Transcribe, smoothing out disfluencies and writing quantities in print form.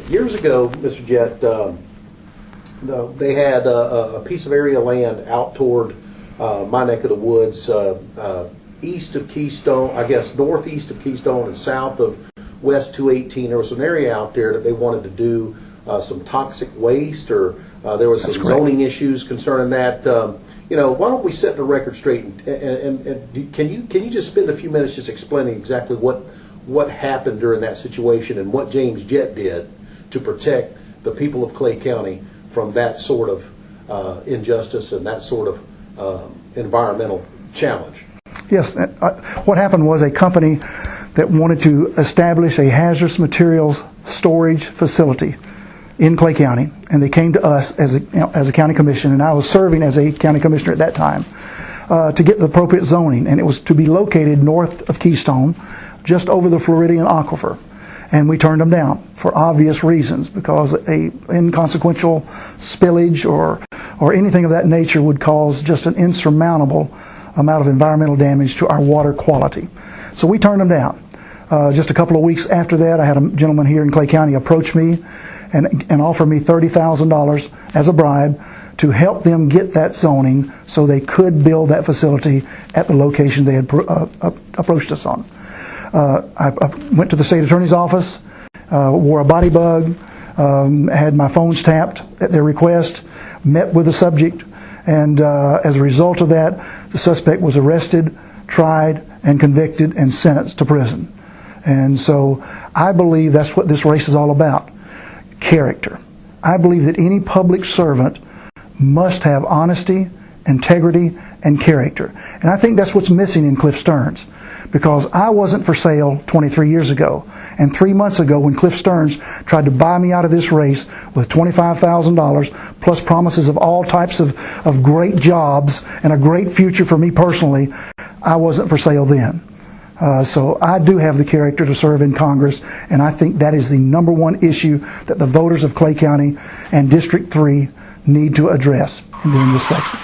Years ago, Mr. Jett, they had a piece of area of land out toward my neck of the woods, east of Keystone, I guess northeast of Keystone and south of West 218. There was an area out there that they wanted to do some toxic waste, or there was some zoning issues concerning that. Why don't we set the record straight? And can you just spend a few minutes just explaining exactly what happened during that situation and what James Jett did to protect the people of Clay County from that sort of injustice and that sort of environmental challenge? Yes, what happened was a company that wanted to establish a hazardous materials storage facility in Clay County, and they came to us as a county commission, and I was serving as a county commissioner at that time, to get the appropriate zoning, and it was to be located north of Keystone, just over the Floridian Aquifer. And we turned them down for obvious reasons, because a inconsequential spillage or anything of that nature would cause just an insurmountable amount of environmental damage to our water quality. So we turned them down. Just a couple of weeks after that, I had a gentleman here in Clay County approach me and offer me $30,000 as a bribe to help them get that zoning so they could build that facility at the location they had approached us on. I went to the state attorney's office, wore a body bug, had my phones tapped at their request, met with the subject, and as a result of that, the suspect was arrested, tried, and convicted and sentenced to prison. And so I believe that's what this race is all about. Character. I believe that any public servant must have honesty, integrity, and character. And I think that's what's missing in Cliff Stearns. Because I wasn't for sale 23 years ago. And 3 months ago, when Cliff Stearns tried to buy me out of this race with $25,000 plus promises of all types of great jobs and a great future for me personally, I wasn't for sale then. So I do have the character to serve in Congress, and I think that is the number one issue that the voters of Clay County and District 3 need to address during this section.